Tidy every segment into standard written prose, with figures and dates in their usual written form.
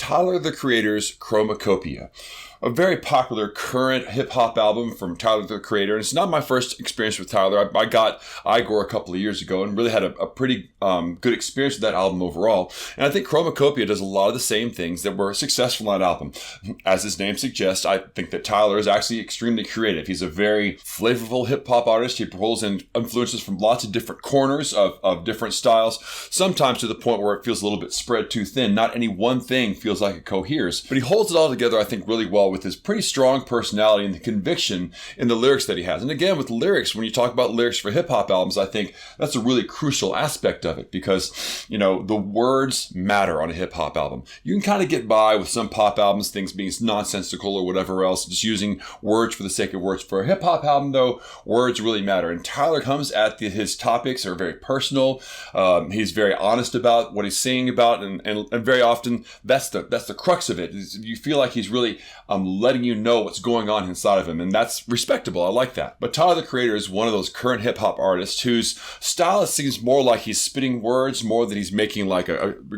Tyler, the Creator's Chromakopia, a very popular current hip-hop album from Tyler, the Creator. And it's not my first experience with Tyler. I got Igor a couple of years ago and really had a pretty good experience with that album overall. And I think Chromakopia does a lot of the same things that were successful on that album. As his name suggests, I think that Tyler is actually extremely creative. He's a very flavorful hip-hop artist. He pulls in influences from lots of different corners of different styles, sometimes to the point where it feels a little bit spread too thin. Not any one thing feels like it coheres. But he holds it all together, I think, really well with his pretty strong personality and the conviction in the lyrics that he has. And again, with lyrics, when you talk about lyrics for hip-hop albums, I think that's a really crucial aspect of it because, you know, the words matter on a hip-hop album. You can kind of get by with some pop albums, things being nonsensical or whatever else, just using words for the sake of words. For a hip-hop album, though, words really matter. And Tyler comes at his topics are very personal. He's very honest about what he's singing about, and very often that's the crux of it. You feel like he's really letting you know what's going on inside of him, and that's respectable. I like that. But Tyler, the Creator, is one of those current hip-hop artists whose style seems more like he's spitting words more than he's making like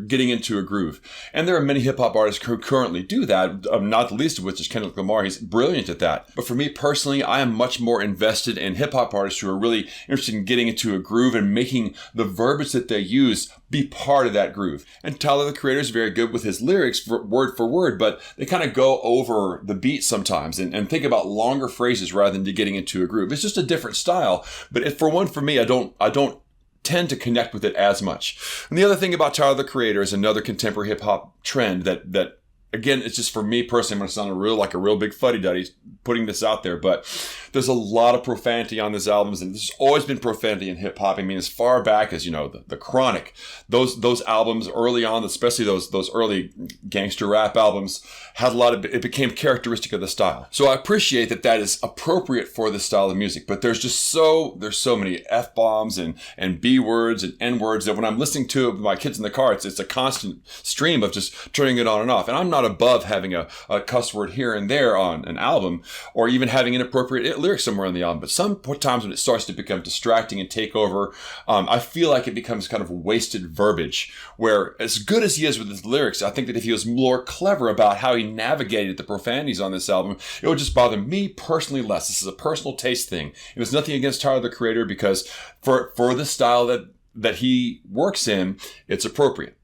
getting into a groove. And there are many hip-hop artists who currently do that, not the least of which is Kendrick Lamar. He's brilliant at that. But for me personally, I am much more invested in hip-hop artists who are really interested in getting into a groove and making the verbiage that they use be part of that groove. And Tyler, the Creator, is very good with his lyrics word for word, but they kind of go over the beat sometimes and think about longer phrases rather than getting into a groove. It's just a different style. But for me, I don't tend to connect with it as much. And the other thing about Tyler, the Creator, is another contemporary hip hop trend that again, it's just for me personally, I'm going to sound like a real big fuddy-duddy putting this out there, but there's a lot of profanity on these albums, and there's always been profanity in hip-hop. I mean, as far back as, you know, the Chronic, those albums early on, especially those early gangster rap albums, had a lot of, it became characteristic of the style. So I appreciate that is appropriate for this style of music, but there's so many F-bombs and B-words and N-words that when I'm listening to it with my kids in the car, it's a constant stream of just turning it on and off. And I'm not above having a cuss word here and there on an album, or even having inappropriate lyrics somewhere on the album. But sometimes when it starts to become distracting and take over, I feel like it becomes kind of wasted verbiage, where as good as he is with his lyrics, I think that if he was more clever about how he navigated the profanities on this album, it would just bother me personally less. This is a personal taste thing. And there's nothing against Tyler, the Creator, because for the style that he works in, it's appropriate.